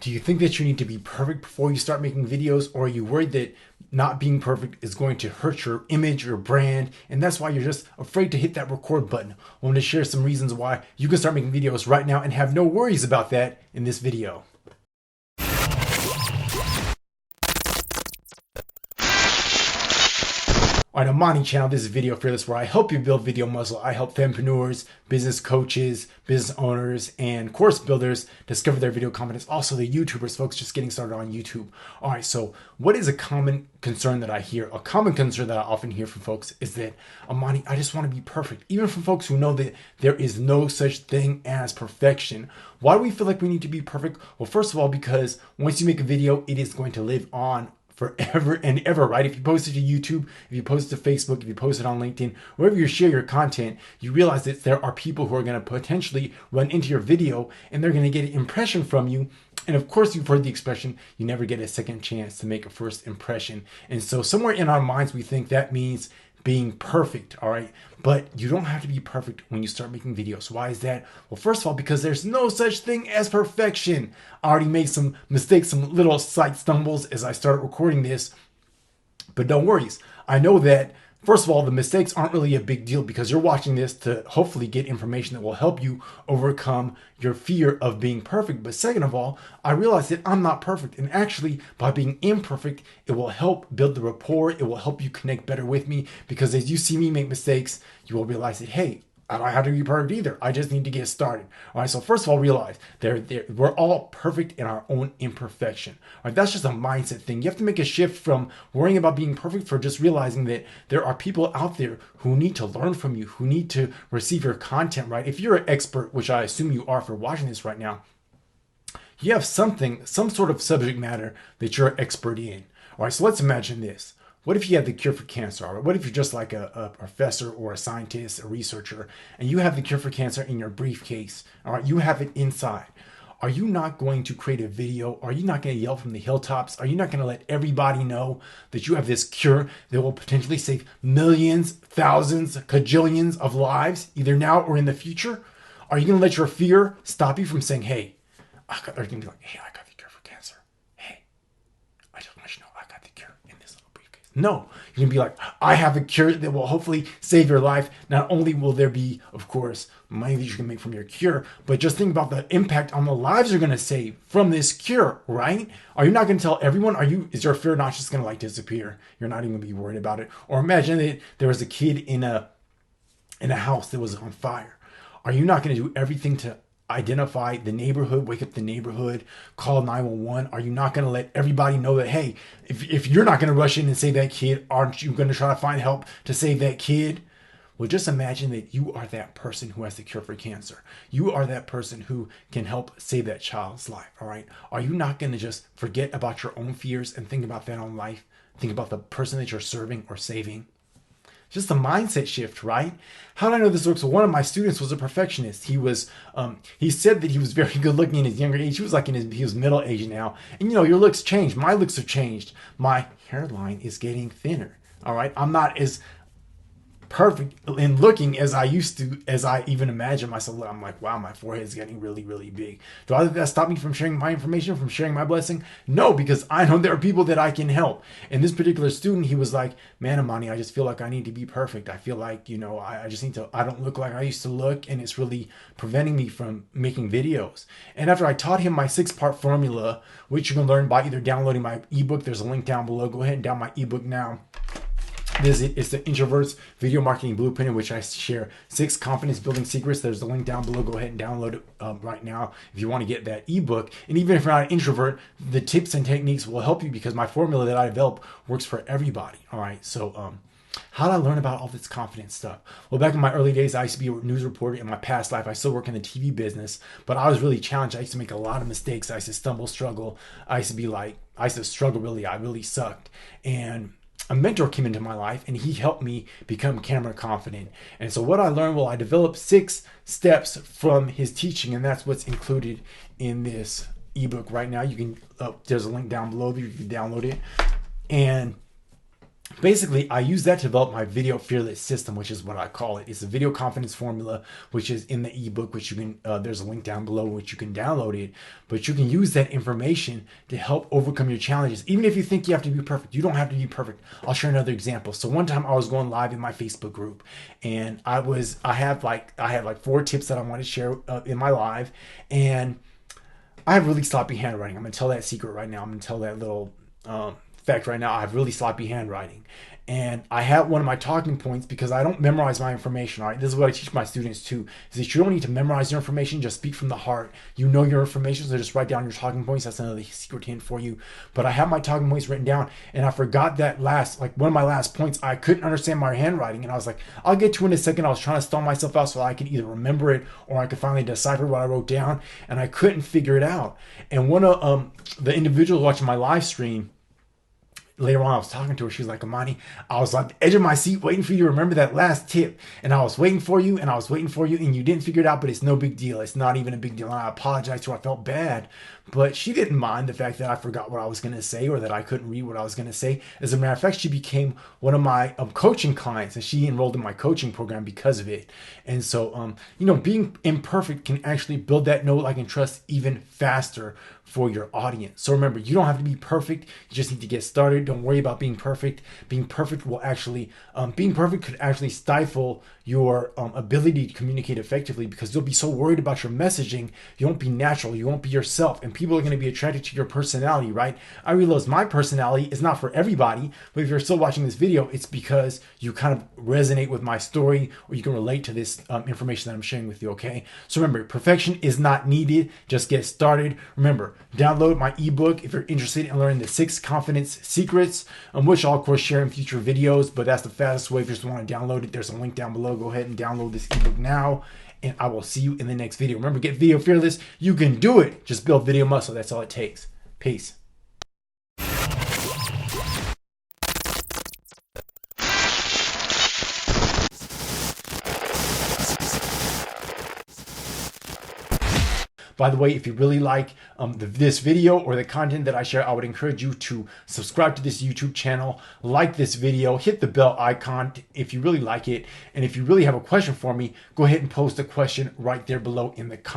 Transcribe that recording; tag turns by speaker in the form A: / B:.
A: Do you think that you need to be perfect before you start making videos, or are you worried that not being perfect is going to hurt your image, your brand, and that's why you're just afraid to hit that record button? I want to share some reasons why you can start making videos right now and have no worries about that in this video. On Amani Channel, this is Video Fearless, where I help you build video muscle. I help fempreneurs, business coaches, business owners, and course builders discover their video confidence. Also, the YouTubers, folks just getting started on YouTube. All right, so what is a common concern that I hear? A common concern that I often hear from folks is that, Amani, I just want to be perfect. Even from folks who know that there is no such thing as perfection. Why do we feel like we need to be perfect? Well, first of all, because once you make a video, it is going to live on forever and ever, right? If you post it to YouTube, if you post it to Facebook, if you post it on LinkedIn, wherever you share your content, you realize that there are people who are going to potentially run into your video and they're going to get an impression from you. And of course, you've heard the expression, you never get a second chance to make a first impression. And so somewhere in our minds, we think that means being perfect, all right? But you don't have to be perfect when you start making videos. Why is that? Well, first of all, because there's no such thing as perfection. I already made some mistakes, some little slight stumbles as I started recording this, but don't worry. I know that, first of all, the mistakes aren't really a big deal because you're watching this to hopefully get information that will help you overcome your fear of being perfect. But second of all, I realize that I'm not perfect. And actually, by being imperfect, it will help build the rapport. It will help you connect better with me because as you see me make mistakes, you will realize that, hey, I don't have to be perfect either. I just need to get started. All right. So first of all, realize we're all perfect in our own imperfection. All right. That's just a mindset thing. You have to make a shift from worrying about being perfect for just realizing that there are people out there who need to learn from you, who need to receive your content, right? If you're an expert, which I assume you are for watching this right now, you have some sort of subject matter that you're an expert in. All right. So let's imagine this. What if you had the cure for cancer? Or what if you're just like a professor or a scientist, a researcher, and you have the cure for cancer in your briefcase? All right, you have it inside. Are you not going to create a video? Are you not going to yell from the hilltops? Are you not going to let everybody know that you have this cure that will potentially save millions, thousands, cajillions of lives, either now or in the future? Are you going to let your fear stop you from saying, hey, are you going to be like, hey, I got the cure for cancer. Hey, I just want you to know I got the cure in this little briefcase. No, you're going to be like, I have a cure that will hopefully save your life. Not only will there be, of course, money that you can make from your cure, but just think about the impact on the lives you're going to save from this cure, right? Are you not going to tell everyone? Is your fear not just going to like disappear? You're not even going to be worried about it. Or imagine that there was a kid in a house that was on fire. Are you not going to do everything to identify the neighborhood, wake up the neighborhood, call 911? Are you not going to let everybody know that, hey, if you're not going to rush in and save that kid, aren't you going to try to find help to save that kid? Well, just imagine that you are that person who has the cure for cancer. You are that person who can help save that child's life, all right? Are you not going to just forget about your own fears and think about that on life? Think about the person that you're serving or saving? Just a mindset shift, right? How did I know this works? Well, one of my students was a perfectionist. He said that he was very good looking in his younger age. He was middle age now. And your looks change. My looks have changed. My hairline is getting thinner. All right. I'm not as perfect in looking as I used to, as I even imagine myself. I'm like, wow, my forehead is getting really, really big. Do I let that stop me from sharing my information, from sharing my blessing? No, because I know there are people that I can help. And this particular student, he was like, man, Amani, I just feel like I need to be perfect. I feel like, I don't look like I used to look, and it's really preventing me from making videos. And after I taught him my 6-part formula, which you can learn by either downloading my ebook, there's a link down below. Go ahead and download my ebook now. It's the Introvert's Video Marketing Blueprint, in which I share 6 confidence building secrets. There's a link down below. Go ahead and download it right now if you want to get that ebook. And even if you're not an introvert, the tips and techniques will help you because my formula that I develop works for everybody. All right. So how did I learn about all this confidence stuff? Well, back in my early days, I used to be a news reporter. In my past life, I still work in the TV business, but I was really challenged. I used to make a lot of mistakes. I used to stumble, struggle. I used to struggle really. I really sucked. And a mentor came into my life and he helped me become camera confident. And so what I learned, well, I developed 6 steps from his teaching, and that's what's included in this ebook right now. You can, there's a link down below, you can download it. And Basically, I use that to develop my video fearless system, which is what I call it. It's a video confidence formula, which is in the ebook, which you can, there's a link down below, which you can download it. But you can use that information to help overcome your challenges. Even if you think you have to be perfect, you don't have to be perfect. I'll share another example. So one time I was going live in my Facebook group, and I had like 4 tips that I wanted to share in my live, and I have really sloppy handwriting. I'm gonna tell that secret right now. I'm gonna tell that little fact right now. I have really sloppy handwriting, and I have one of my talking points because I don't memorize my information. All right, this is what I teach my students too: is that you don't need to memorize your information. Just speak from the heart. You know your information, so just write down your talking points. That's another secret hint for you. But I have my talking points written down, and I forgot that one of my last points. I couldn't understand my handwriting, and I was like, I'll get to it in a second. I was trying to stall myself out so I could either remember it or I could finally decipher what I wrote down, and I couldn't figure it out. And one of the individuals watching my live stream, later on, I was talking to her. She was like, Amani, I was on the edge of my seat waiting for you to remember that last tip. And I was waiting for you, and I was waiting for you, and you didn't figure it out, but it's no big deal. It's not even a big deal. And I apologized to her. I felt bad. But she didn't mind the fact that I forgot what I was going to say or that I couldn't read what I was going to say. As a matter of fact, she became one of my coaching clients, and she enrolled in my coaching program because of it. And so, being imperfect can actually build that know, like, and trust even faster for your audience. So remember, you don't have to be perfect. You just need to get started. Don't worry about being perfect. Being perfect could actually stifle your ability to communicate effectively, because you'll be so worried about your messaging. You won't be natural. You won't be yourself, and people are going to be attracted to your personality, right? I realize my personality is not for everybody, but if you're still watching this video, it's because you kind of resonate with my story, or you can relate to this information that I'm sharing with you, okay? So remember, perfection is not needed. Just get started. Remember, download my ebook if you're interested in learning the 6 confidence secrets, which I'll of course share in future videos, but that's the fastest way. If you just want to download it, there's a link down below. Go ahead and download this ebook now, and I will see you in the next video. Remember, get video fearless. You can do it. Just build video muscle. That's all it takes. Peace. By the way, if you really like this video or the content that I share, I would encourage you to subscribe to this YouTube channel, like this video, hit the bell icon if you really like it. And if you really have a question for me, go ahead and post a question right there below in the comments.